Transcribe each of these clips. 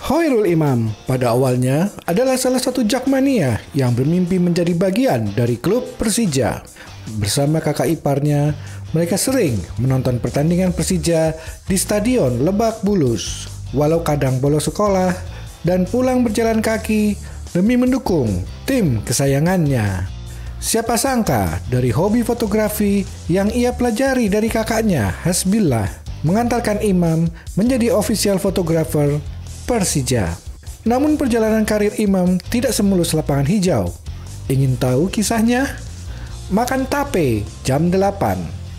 Hoirul Imam pada awalnya adalah salah satu jakmania yang bermimpi menjadi bagian dari klub Persija. Bersama kakak iparnya, mereka sering menonton pertandingan Persija di Stadion Lebak Bulus, walau kadang bolos sekolah dan pulang berjalan kaki demi mendukung tim kesayangannya. Siapa sangka dari hobi fotografi yang ia pelajari dari kakaknya, Hasbillah, mengantarkan Imam menjadi official photographer Persija. Namun perjalanan karir Imam tidak semulus lapangan hijau. Ingin tahu kisahnya? Makan tape jam 8.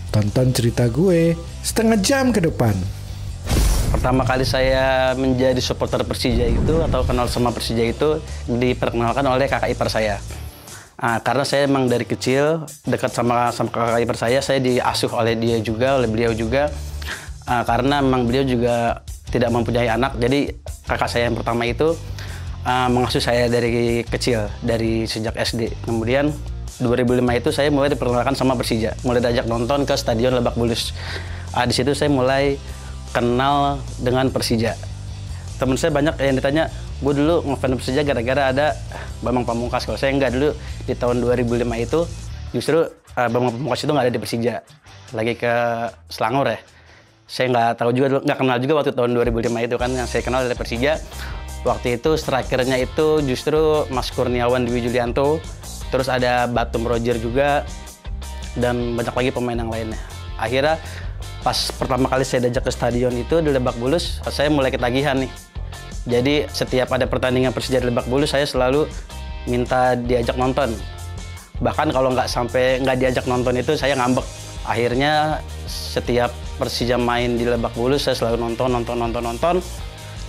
Tonton cerita gue setengah jam ke depan. Pertama kali saya menjadi supporter Persija itu atau kenal sama Persija itu diperkenalkan oleh kakak ipar saya. Karena saya emang dari kecil dekat sama kakak ipar saya diasuh oleh beliau juga. Karena memang beliau juga tidak mempunyai anak, jadi kakak saya yang pertama itu mengasuh saya dari kecil, dari sejak SD. Kemudian 2005 itu saya mulai diperkenalkan sama Persija, mulai diajak nonton ke Stadion Lebak Bulus. Di situ saya mulai kenal dengan Persija. Teman saya banyak yang ditanya, gue dulu ngefans Persija gara-gara ada Bambang Pamungkas. Kalau saya enggak, dulu di tahun 2005 itu justru Bambang Pamungkas itu nggak ada di Persija, lagi ke Selangor ya. Saya nggak tahu juga, nggak kenal juga waktu tahun 2005 itu kan. Yang saya kenal dari Persija waktu itu strikernya itu justru Mas Kurniawan Dwi Julianto, terus ada Batum Roger juga, dan banyak lagi pemain yang lainnya. Akhirnya pas pertama kali saya diajak ke stadion itu di Lebak Bulus, saya mulai ketagihan nih. Jadi setiap ada pertandingan Persija di Lebak Bulus, saya selalu minta diajak nonton. Bahkan kalau nggak diajak nonton itu saya ngambek. Akhirnya setiap Persija main di Lebak Bulus, saya selalu nonton.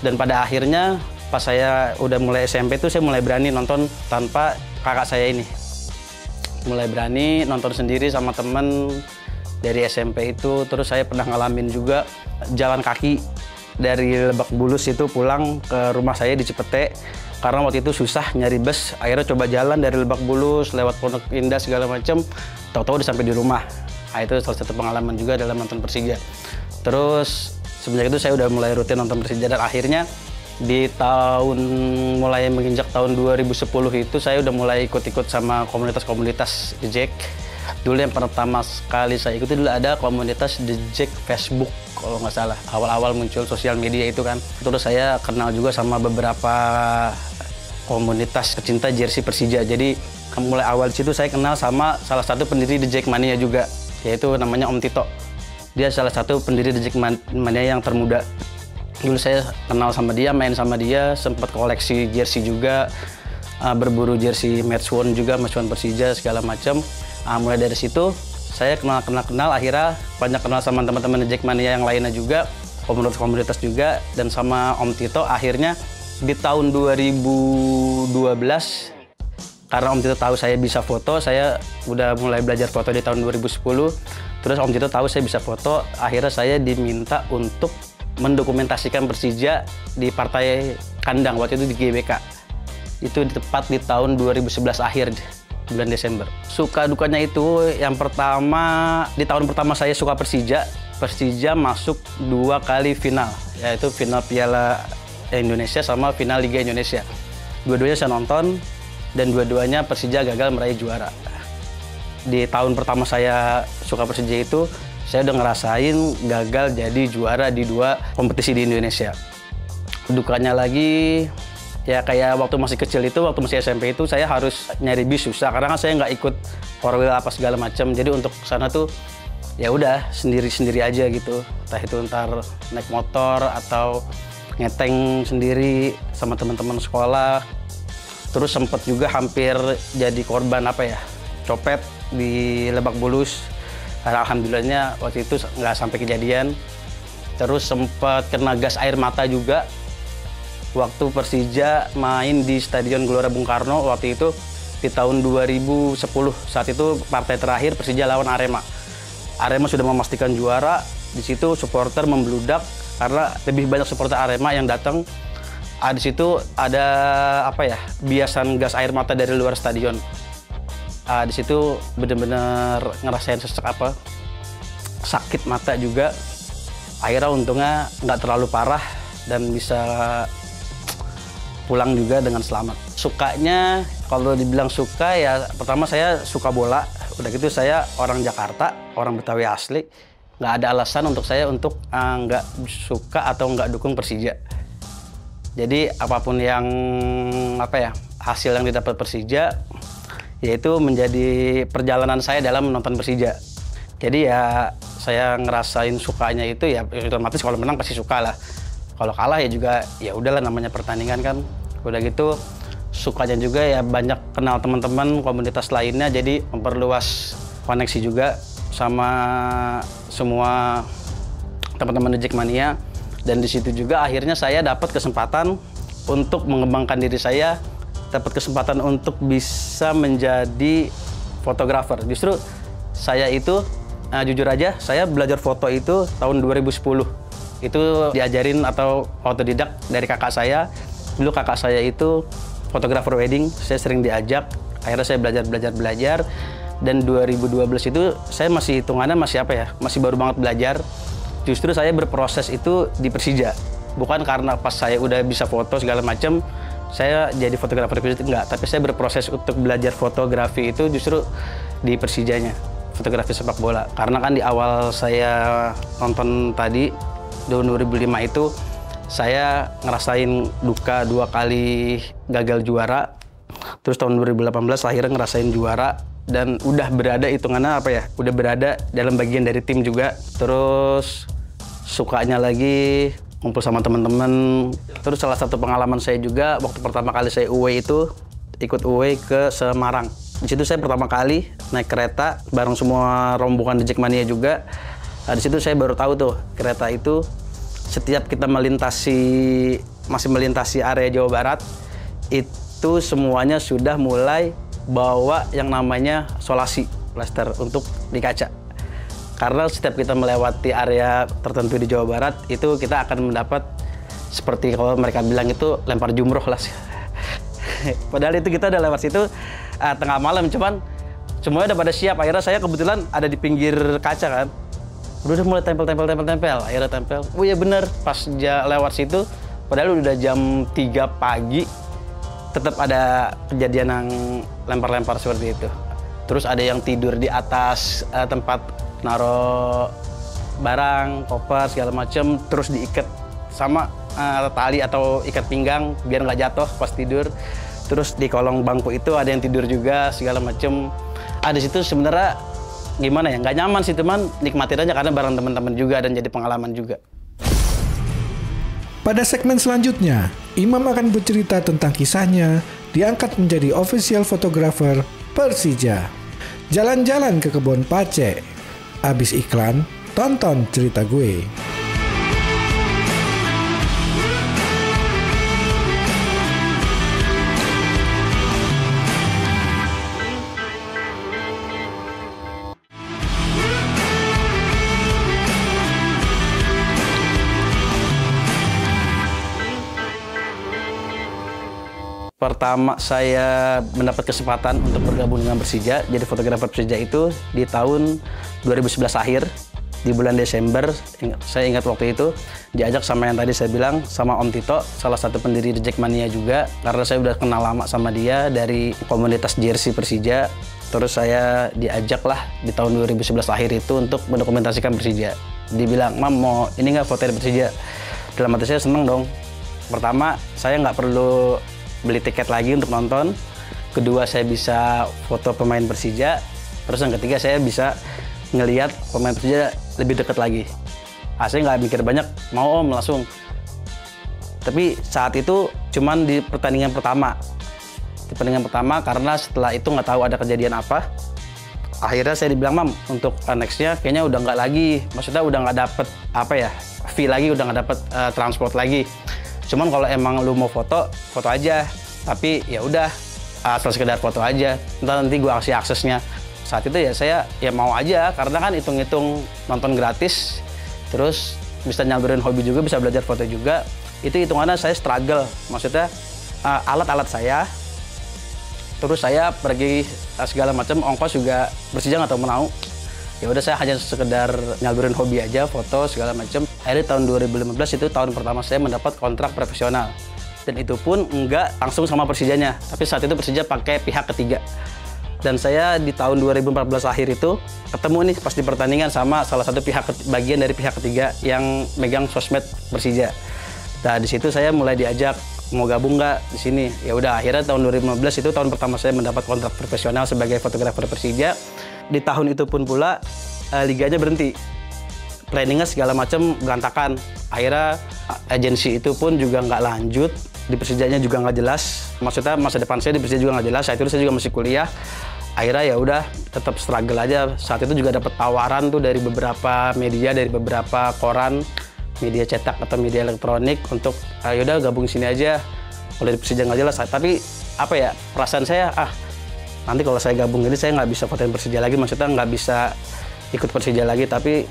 Dan pada akhirnya pas saya udah mulai SMP itu saya mulai berani nonton tanpa kakak saya ini. Mulai berani nonton sendiri sama temen dari SMP itu. Terus saya pernah ngalamin juga jalan kaki dari Lebak Bulus itu pulang ke rumah saya di Cipete. Karena waktu itu susah nyari bus, akhirnya coba jalan dari Lebak Bulus lewat Pondok Indah segala macam. Tahu-tahu udah sampai di rumah. Itu salah satu pengalaman juga dalam nonton Persija. Terus semenjak itu saya udah mulai rutin nonton Persija, dan akhirnya di mulai menginjak tahun 2010 itu saya udah mulai ikut-ikut sama komunitas-komunitas The Jack. Dulu yang pertama sekali saya ikuti dulu ada komunitas The Jack Facebook kalau nggak salah. Awal-awal muncul sosial media itu kan. Terus saya kenal juga sama beberapa komunitas pecinta jersey Persija. Jadi mulai awal di situ saya kenal sama salah satu pendiri The Jack Mania juga, yaitu namanya Om Tito. Dia salah satu pendiri The Jack Mania yang termuda. Dulu saya kenal sama dia, main sama dia, sempat koleksi jersey juga, berburu jersey match worn juga, match worn Persija segala macam. Mulai dari situ saya kenal, akhirnya banyak kenal sama teman-teman The Jack Mania yang lainnya juga, komunitas juga, dan sama Om Tito. Akhirnya di tahun 2012, karena Om Tito tahu saya bisa foto, saya udah mulai belajar foto di tahun 2010. Terus Om Tito tahu saya bisa foto, akhirnya saya diminta untuk mendokumentasikan Persija di partai kandang, waktu itu di GBK. Itu tepat di tahun 2011 akhir, bulan Desember. Suka dukanya itu, yang pertama, di tahun pertama saya suka Persija masuk 2 kali final, yaitu final Piala Indonesia sama final Liga Indonesia. Dua-duanya saya nonton, dan dua-duanya Persija gagal meraih juara. Di tahun pertama saya suka Persija itu, saya udah ngerasain gagal jadi juara di 2 kompetisi di Indonesia. Dukanya lagi, ya kayak waktu masih kecil itu, waktu masih SMP itu saya harus nyari bis susah, karena kan saya nggak ikut korwil apa segala macam. Jadi untuk sana tuh ya udah sendiri-sendiri aja gitu. Entah itu ntar naik motor atau ngeteng sendiri sama teman-teman sekolah. Terus sempat juga hampir jadi korban copet di Lebak Bulus. Alhamdulillahnya waktu itu nggak sampai kejadian. Terus sempat kena gas air mata juga waktu Persija main di Stadion Gelora Bung Karno waktu itu di tahun 2010. Saat itu partai terakhir Persija lawan Arema. Arema sudah memastikan juara. Di situ supporter membludak karena lebih banyak supporter Arema yang datang. Di situ ada biasan gas air mata dari luar stadion. Di situ benar-benar ngerasain sakit mata juga. Akhirnya untungnya nggak terlalu parah dan bisa pulang juga dengan selamat. Sukanya, kalau dibilang suka ya pertama saya suka bola. Udah gitu saya orang Jakarta, orang Betawi asli. Nggak ada alasan untuk saya untuk nggak suka atau nggak dukung Persija. Jadi apapun yang hasil yang didapat Persija, yaitu menjadi perjalanan saya dalam menonton Persija. Jadi ya saya ngerasain sukanya itu ya otomatis kalau menang pasti suka lah. Kalau kalah ya juga ya udahlah, namanya pertandingan kan. Udah gitu sukanya juga ya banyak kenal teman-teman komunitas lainnya, jadi memperluas koneksi juga sama semua teman-teman The Jackmania. Dan di situ juga akhirnya saya dapat kesempatan untuk mengembangkan diri saya, dapat kesempatan untuk bisa menjadi fotografer. Justru saya itu jujur aja, saya belajar foto itu tahun 2010. Itu diajarin atau otodidak dari kakak saya. Dulu kakak saya itu fotografer wedding, saya sering diajak. Akhirnya saya belajar. Dan 2012 itu saya masih hitungannya masih baru banget belajar. Justru saya berproses itu di Persija. Bukan karena pas saya udah bisa foto segala macam, saya jadi fotografer Persija, enggak. Tapi saya berproses untuk belajar fotografi itu justru di Persijanya, fotografi sepak bola. Karena kan di awal saya nonton tadi, tahun 2005 itu, saya ngerasain duka 2 kali gagal juara. Terus tahun 2018 akhirnya ngerasain juara. Dan udah berada hitungannya udah berada dalam bagian dari tim juga. Terus sukanya lagi ngumpul sama teman-teman. Terus salah satu pengalaman saya juga waktu pertama kali saya away itu ikut away ke Semarang. Di situ saya pertama kali naik kereta bareng semua rombongan The Jackmania juga. Nah, di situ saya baru tahu tuh kereta itu setiap kita masih melintasi area Jawa Barat itu semuanya sudah mulai bawa yang namanya solasi plaster untuk di kaca. Karena setiap kita melewati area tertentu di Jawa Barat itu kita akan mendapat seperti kalau mereka bilang itu lempar jumroh lah. Padahal itu kita udah lewat situ tengah malam, cuman semuanya udah pada siap. Akhirnya saya kebetulan ada di pinggir kaca kan. Udah mulai tempel. Akhirnya tempel. Oh iya bener, pas lewat situ padahal udah jam 3 pagi. Tetap ada kejadian yang lempar-lempar seperti itu. Terus ada yang tidur di atas tempat naruh barang, koper, segala macam, terus diikat sama tali atau ikat pinggang biar nggak jatuh pas tidur. Terus di kolong bangku itu ada yang tidur juga, segala macam. Di situ sebenarnya gimana ya, nggak nyaman sih, teman, nikmatin aja karena bareng teman-teman juga dan jadi pengalaman juga. Pada segmen selanjutnya, Imam akan bercerita tentang kisahnya diangkat menjadi official photographer Persija. Jalan-jalan ke kebun Pace. Abis iklan, tonton cerita gue. Pertama saya mendapat kesempatan untuk bergabung dengan Persija, jadi fotografer Persija itu di tahun 2011 akhir, di bulan Desember. Saya ingat waktu itu diajak sama yang tadi saya bilang, sama Om Tito, salah satu pendiri The Jackmania juga, karena saya udah kenal lama sama dia dari komunitas jersey Persija. Terus saya diajak lah di tahun 2011 akhir itu untuk mendokumentasikan Persija. Dibilang, "Mam, mau ini nggak foto Persija?" Dalam hati saya seneng dong. Pertama, saya nggak perlu beli tiket lagi untuk nonton. Kedua, saya bisa foto pemain Persija. Terus yang ketiga, saya bisa ngelihat pemain Persija lebih dekat lagi. Saya nggak mikir banyak, mau Om langsung. Tapi saat itu cuman di pertandingan pertama. Di pertandingan pertama karena setelah itu nggak tahu ada kejadian apa. Akhirnya saya dibilang, "Mam, untuk nextnya kayaknya udah nggak lagi. Maksudnya udah nggak dapet fee lagi, udah nggak dapet transport lagi. Cuman kalau emang lu mau foto, foto aja. Tapi ya udah, asal sekedar foto aja. Nanti gua kasih aksesnya." Saat itu ya saya ya mau aja, karena kan hitung-hitung nonton gratis, terus bisa nyalurin hobi juga, bisa belajar foto juga. Itu hitungannya saya struggle. Maksudnya alat-alat saya, terus saya pergi segala macam, ongkos juga Persija nggak tahu menau. Ya udah, saya hanya sekedar nyalurin hobi aja, foto segala macam. Akhirnya tahun 2015 itu tahun pertama saya mendapat kontrak profesional. Dan itu pun enggak langsung sama Persijanya, tapi saat itu Persija pakai pihak ketiga. Dan saya di tahun 2014 akhir itu ketemu nih pas di pertandingan sama salah satu bagian dari pihak ketiga yang megang sosmed Persija. Nah, di situ saya mulai diajak mau gabung nggak di sini. Ya udah, akhirnya tahun 2015 itu tahun pertama saya mendapat kontrak profesional sebagai fotografer Persija. Di tahun itu pun pula liganya berhenti. Planningnya segala macam berantakan. Akhirnya agensi itu pun juga nggak lanjut. Di Persijanya juga nggak jelas. Maksudnya masa depan saya di Persija juga nggak jelas. Saat itu saya juga masih kuliah. Akhirnya ya udah tetap struggle aja. Saat itu juga dapat tawaran tuh dari beberapa media, dari beberapa koran, media cetak atau media elektronik untuk yaudah gabung sini aja. Kalau di Persija nggak jelas. Tapi apa ya, perasaan saya nanti kalau saya gabung ini saya nggak bisa fotoin Persija lagi. Maksudnya nggak bisa ikut Persija lagi. Tapi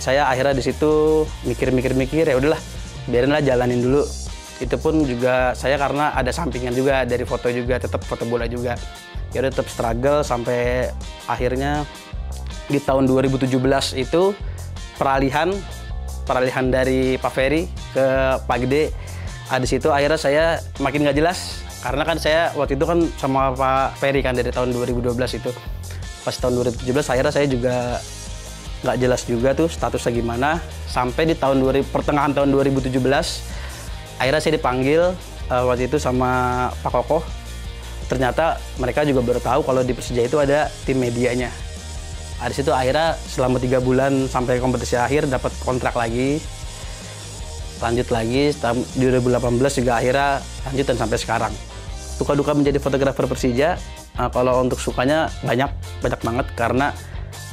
saya akhirnya di situ mikir ya udahlah, biarinlah jalanin dulu. Itu pun juga saya karena ada sampingan juga dari foto juga, tetap foto bola juga. Ya udah tetap struggle sampai akhirnya di tahun 2017 itu peralihan dari Pak Ferry ke Pak Gede. Di situ akhirnya saya makin nggak jelas karena kan saya waktu itu kan sama Pak Ferry kan dari tahun 2012 itu. Pas tahun 2017 akhirnya saya juga nggak jelas juga tuh statusnya gimana. Sampai di pertengahan tahun 2017 akhirnya saya dipanggil waktu itu sama Pak Kokoh. Ternyata mereka juga baru tahu kalau di Persija itu ada tim medianya. Di situ akhirnya selama 3 bulan sampai kompetisi akhir dapat kontrak lagi. Lanjut lagi, di 2018 juga akhirnya lanjut dan sampai sekarang. Suka-duka menjadi fotografer Persija, kalau untuk sukanya banyak banget karena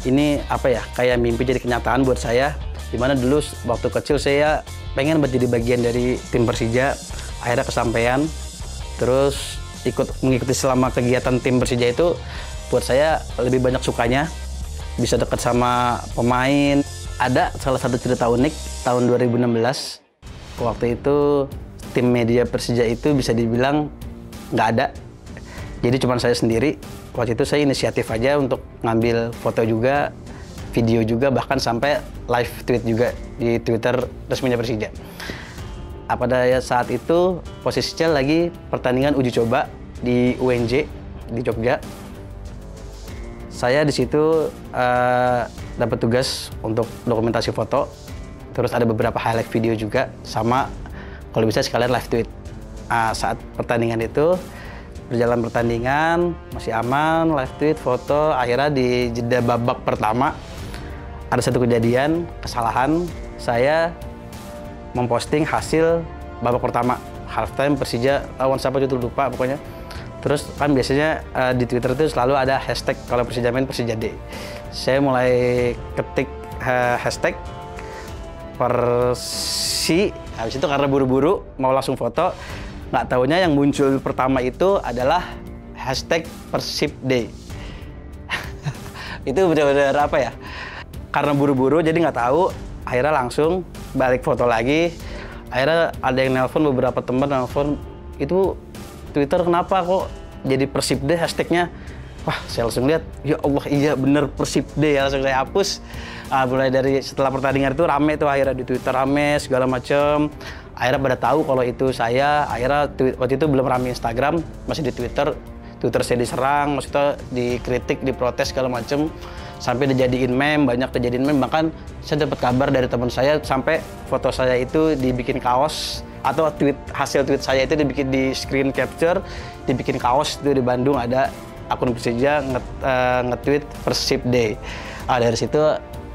ini apa ya, kayak mimpi jadi kenyataan buat saya. Dimana dulu waktu kecil saya pengen jadi bagian dari tim Persija, akhirnya kesampaian. Terus mengikuti selama kegiatan tim Persija itu buat saya lebih banyak sukanya, bisa dekat sama pemain. Ada salah satu cerita unik tahun 2016, waktu itu tim media Persija itu bisa dibilang nggak ada, jadi cuma saya sendiri. Waktu itu saya inisiatif aja untuk ngambil foto juga, video juga, bahkan sampai live tweet juga di Twitter resminya Persija. Pada saat itu posisinya lagi pertandingan uji coba di UNJ di Jogja. Saya di situ dapat tugas untuk dokumentasi foto, terus ada beberapa highlight video juga, sama kalau bisa sekalian live tweet. Saat pertandingan itu berjalan pertandingan masih aman, live tweet, foto. Akhirnya di jeda babak pertama ada satu kejadian kesalahan, saya memposting hasil babak pertama halftime Persija lawan siapa itu lupa pokoknya. Terus kan biasanya di Twitter itu selalu ada hashtag kalau Persija main Persija Day. Saya mulai ketik hashtag Persi. Habis itu karena buru-buru mau langsung foto, nggak taunya yang muncul pertama itu adalah hashtag Persib Day. Itu benar-benar apa ya? Karena buru-buru jadi nggak tahu, akhirnya langsung balik foto lagi. Akhirnya ada yang nelpon, beberapa teman nelpon, itu Twitter kenapa kok jadi Persib Day hashtagnya? Wah, saya langsung lihat, ya Allah iya bener Persib Day, langsung saya hapus. Mulai dari setelah pertandingan itu rame tuh, akhirnya di Twitter rame segala macem. Akhirnya pada tahu kalau itu saya. Akhirnya waktu itu belum rame Instagram, masih di Twitter. Twitter saya diserang, maksudnya dikritik, diprotes segala macem. Sampai dijadiin meme, banyak dijadiin meme. Bahkan saya dapat kabar dari teman saya sampai foto saya itu dibikin kaos, atau hasil tweet saya itu dibikin di screen capture, dibikin kaos itu di Bandung. Ada akun Persija nge-tweet Persib Day. Dari situ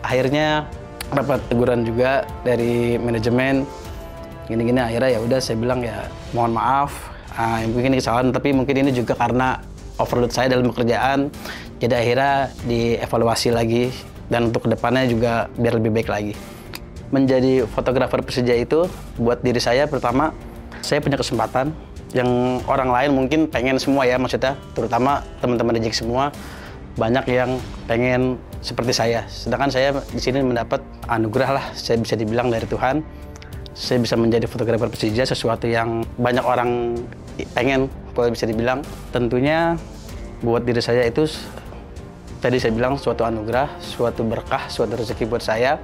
akhirnya dapat teguran juga dari manajemen. Gini-gini akhirnya ya udah saya bilang ya mohon maaf, mungkin ini kesalahan, tapi mungkin ini juga karena overload saya dalam pekerjaan. Jadi akhirnya dievaluasi lagi dan untuk kedepannya juga biar lebih baik lagi. Menjadi fotografer Persija itu buat diri saya, pertama saya punya kesempatan yang orang lain mungkin pengen semua ya, maksudnya terutama teman-teman Reject semua banyak yang pengen seperti saya. Sedangkan saya di sini mendapat anugerah lah, saya bisa dibilang dari Tuhan. Saya bisa menjadi fotografer Persija, sesuatu yang banyak orang pengen, kalau bisa dibilang. Tentunya buat diri saya itu tadi saya bilang suatu anugerah, suatu berkah, suatu rezeki buat saya.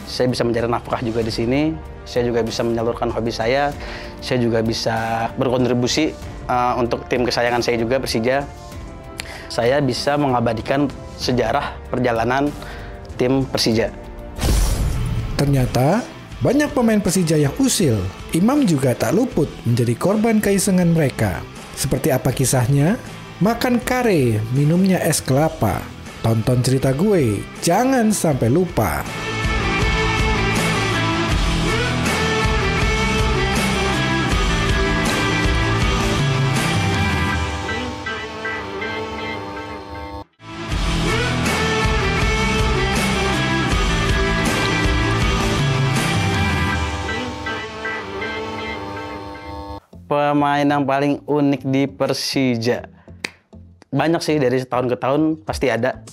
Saya bisa mencari nafkah juga di sini. saya juga bisa menyalurkan hobi saya juga bisa berkontribusi untuk tim kesayangan saya juga, Persija. Saya bisa mengabadikan sejarah perjalanan tim Persija. Ternyata banyak pemain Persija yang usil. Imam juga tak luput menjadi korban keisengan mereka. Seperti apa kisahnya? Makan kare, minumnya es kelapa. Tonton cerita gue, jangan sampai lupa. Pemain yang paling unik di Persija, banyak sih, dari tahun ke tahun pasti ada.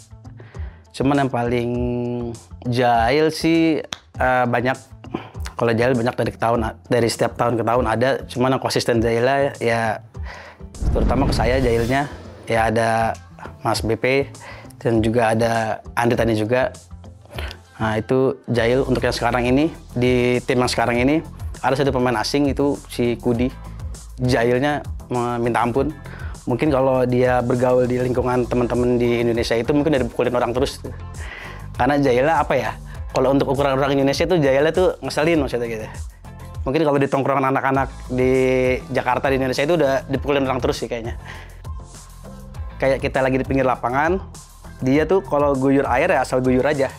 Cuman yang paling jahil sih banyak. Kalau jahil banyak dari setiap tahun ke tahun ada. Cuman yang konsisten jahilnya ya, terutama ke saya jahilnya ya ada Mas BP dan juga ada Andi tadi juga. Nah itu jahil untuk yang sekarang ini. Di tim yang sekarang ini ada satu pemain asing, itu si Kudi. Jahilnya minta ampun. Mungkin kalau dia bergaul di lingkungan teman-teman di Indonesia itu mungkin udah dipukulin orang terus. Karena jahilnya apa ya? Kalau untuk ukuran orang Indonesia tuh jahilnya tuh ngeselin maksudnya gitu. Mungkin kalau di tongkrongan anak-anak di Jakarta, di Indonesia itu udah dipukulin orang terus sih kayaknya. Kayak kita lagi di pinggir lapangan, dia tuh kalau guyur air ya asal guyur aja.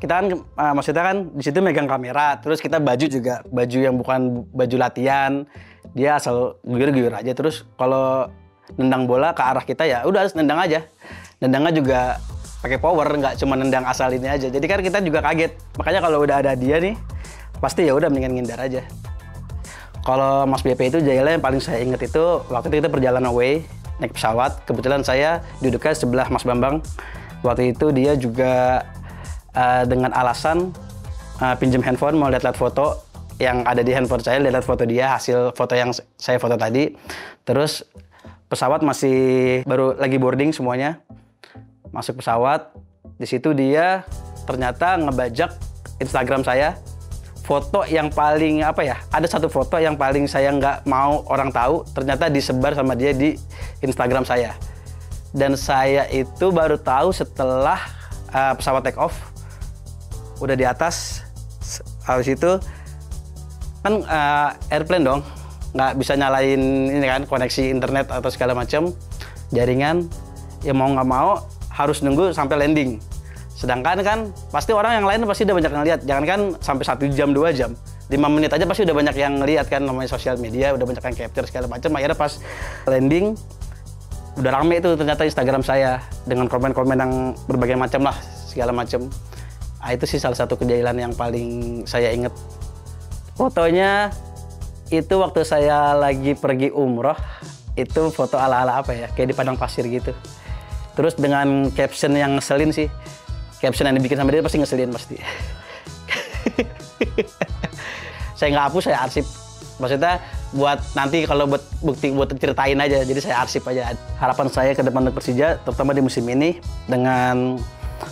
Kita kan maksudnya kan di situ megang kamera, terus kita baju juga baju yang bukan baju latihan. Dia asal guyur aja. Terus kalau nendang bola ke arah kita ya udah nendang aja. Nendangnya juga pakai power, nggak cuma nendang asal ini aja. Jadi kan kita juga kaget. Makanya kalau udah ada dia nih, pasti ya udah mendingan ngindar aja. Kalau Mas BP itu jahilnya yang paling saya inget itu waktu itu kita perjalanan away naik pesawat. Kebetulan saya duduknya sebelah Mas Bambang. Waktu itu dia juga dengan alasan pinjam handphone mau lihat-lihat foto yang ada di handphone saya, lihat foto dia, hasil foto yang saya foto tadi. Terus pesawat masih baru lagi boarding semuanya. Masuk pesawat, di situ dia ternyata ngebajak Instagram saya. Foto yang paling apa ya? Ada satu foto yang paling saya nggak mau orang tahu, ternyata disebar sama dia di Instagram saya. Dan saya itu baru tahu setelah pesawat take off, udah di atas. Habis itu kan airplane dong, nggak bisa nyalain ini kan, koneksi internet atau segala macam jaringan, ya mau nggak mau harus nunggu sampai landing. Sedangkan kan pasti orang yang lain pasti udah banyak yang lihat, jangan kan sampai 1 jam 2 jam, 5 menit aja pasti udah banyak yang lihat kan, namanya sosial media udah banyak yang capture segala macam. Akhirnya pas landing udah rame itu ternyata Instagram saya dengan komen-komen yang berbagai macam lah, segala macam. Nah, itu sih salah satu kejahilan yang paling saya inget. Fotonya itu waktu saya lagi pergi umroh, itu foto ala-ala apa ya, kayak di padang pasir gitu. Terus dengan caption yang ngeselin sih, caption yang dibikin sama dia pasti ngeselin pasti. Saya nggak hapus, saya arsip. Maksudnya buat nanti kalau buat bukti, buat ceritain aja, jadi saya arsip aja. Harapan saya ke depan untuk Persija, terutama di musim ini, dengan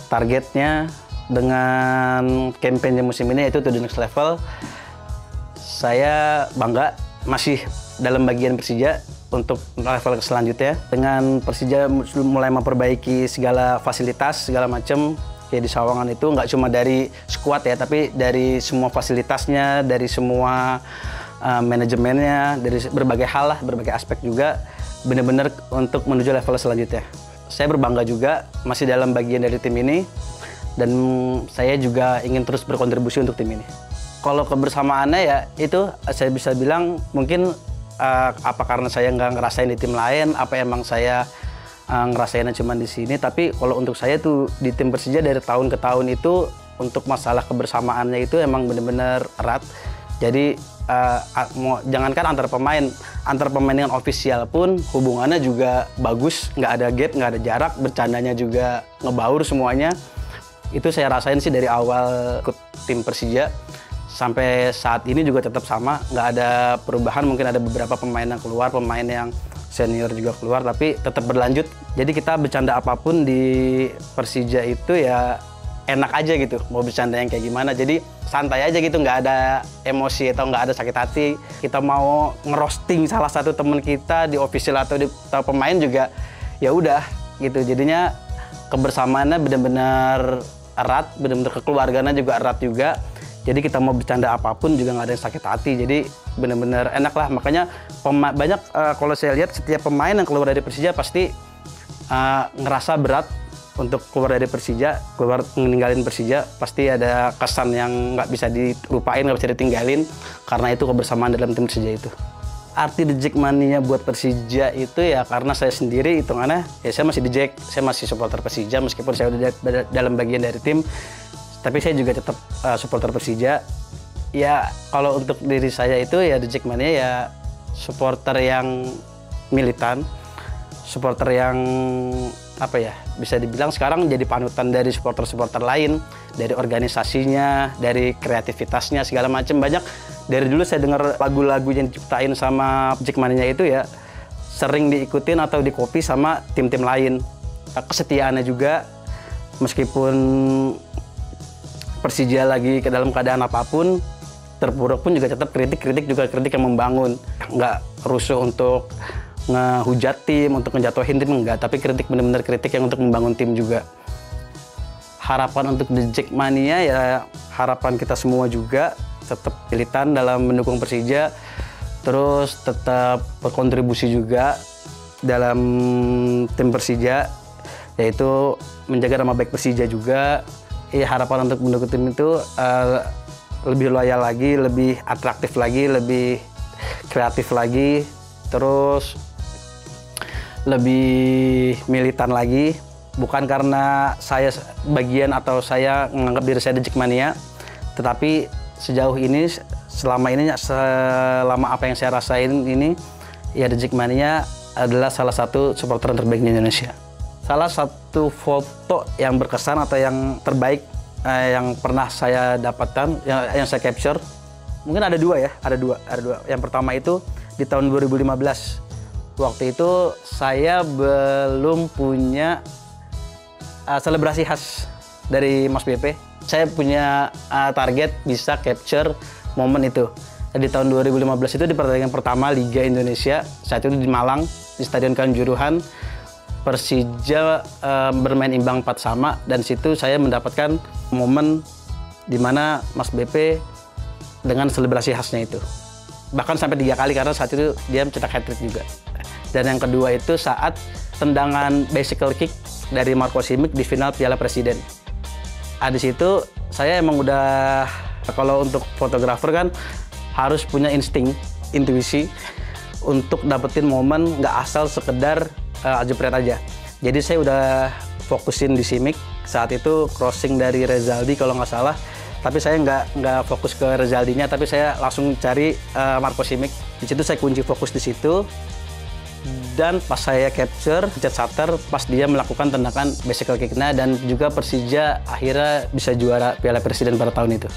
targetnya, dengan kampanye musim ini yaitu to the next level. Saya bangga masih dalam bagian Persija untuk level selanjutnya. Dengan Persija mulai memperbaiki segala fasilitas, segala macam. Kayak di Sawangan itu nggak cuma dari skuad ya, tapi dari semua fasilitasnya, dari semua manajemennya, dari berbagai hal lah, berbagai aspek juga. Benar-benar untuk menuju level selanjutnya. Saya berbangga juga masih dalam bagian dari tim ini. Dan saya juga ingin terus berkontribusi untuk tim ini. Kalau kebersamaannya ya itu saya bisa bilang mungkin apa karena saya nggak ngerasain di tim lain, apa emang saya ngerasainnya cuma di sini. Tapi kalau untuk saya tuh di tim Persija dari tahun ke tahun itu untuk masalah kebersamaannya itu emang benar-benar erat. Jadi jangankan antar pemain dengan ofisial pun hubungannya juga bagus, nggak ada gap, nggak ada jarak, bercandanya juga ngebaur semuanya. Itu saya rasain sih dari awal ikut tim Persija. Sampai saat ini juga tetap sama, nggak ada perubahan. Mungkin ada beberapa pemain yang keluar, pemain yang senior juga keluar, tapi tetap berlanjut. Jadi kita bercanda apapun di Persija itu ya enak aja gitu mau bercanda yang kayak gimana. Jadi santai aja gitu, nggak ada emosi atau nggak ada sakit hati. Kita mau ngerosting salah satu teman kita di official atau pemain juga ya udah gitu. Jadinya kebersamaannya benar-benar erat, benar-benar kekeluargaannya juga erat juga. Jadi kita mau bercanda apapun juga nggak ada yang sakit hati. Jadi benar-benar enak lah. Makanya banyak kalau saya lihat setiap pemain yang keluar dari Persija pasti ngerasa berat untuk keluar dari Persija, keluar meninggalin Persija. Pasti ada kesan yang nggak bisa dilupain, nggak bisa ditinggalin. Karena itu kebersamaan dalam tim Persija itu. Arti The Jackmania buat Persija itu ya karena saya sendiri hitungannya ya saya masih The Jack, saya masih supporter Persija meskipun saya udah dalam bagian dari tim. Tapi saya juga tetap supporter Persija. Ya kalau untuk diri saya itu ya The Jackmania ya supporter yang militan, supporter yang apa ya bisa dibilang sekarang jadi panutan dari supporter-supporter lain, dari organisasinya, dari kreativitasnya segala macam. Banyak dari dulu saya dengar lagu-lagu yang diciptain sama Jackmania itu ya sering diikutin atau dikopi sama tim-tim lain. Kesetiaannya juga meskipun Persija lagi ke dalam keadaan apapun, terpuruk pun juga tetap kritik yang membangun. Nggak rusuh untuk ngehujat tim, untuk ngejatuhin tim, enggak. Tapi kritik benar-benar kritik yang untuk membangun tim juga. Harapan untuk The Jackmania ya harapan kita semua juga tetap militan dalam mendukung Persija. Terus tetap berkontribusi juga dalam tim Persija, yaitu menjaga nama baik Persija juga. Harapan untuk mendukung tim itu lebih loyal lagi, lebih atraktif lagi, lebih kreatif lagi, terus lebih militan lagi. Bukan karena saya bagian atau saya menganggap diri saya The Jackmania, tetapi sejauh ini, selama apa yang saya rasain ini, ya The Jackmania adalah salah satu supporter terbaik di Indonesia. Salah satu foto yang berkesan atau yang terbaik yang pernah saya dapatkan, yang saya capture, mungkin ada dua. Yang pertama itu di tahun 2015. Waktu itu saya belum punya selebrasi khas dari Mas BP. Saya punya target bisa capture momen itu. Di tahun 2015 itu di pertandingan pertama Liga Indonesia, saat itu di Malang, di Stadion Kanjuruhan. Persija bermain imbang 4-4 dan situ saya mendapatkan momen di mana Mas BP dengan selebrasi khasnya itu. Bahkan sampai 3 kali karena saat itu dia mencetak hat-trick juga. Dan yang kedua itu saat tendangan bicycle kick dari Marco Simic di final Piala Presiden. Di situ saya emang udah, kalau untuk fotografer kan harus punya intuisi untuk dapetin momen, nggak asal sekedar jepret aja. Jadi saya udah fokusin di Simic, saat itu crossing dari Rezaldi kalau nggak salah, tapi saya nggak fokus ke Rezaldinya, tapi saya langsung cari Marco Simic. Di situ saya kunci fokus di situ, dan pas saya capture jet shutter pas dia melakukan tendangan bicycle kick-nya, dan juga Persija akhirnya bisa juara Piala Presiden pada tahun itu.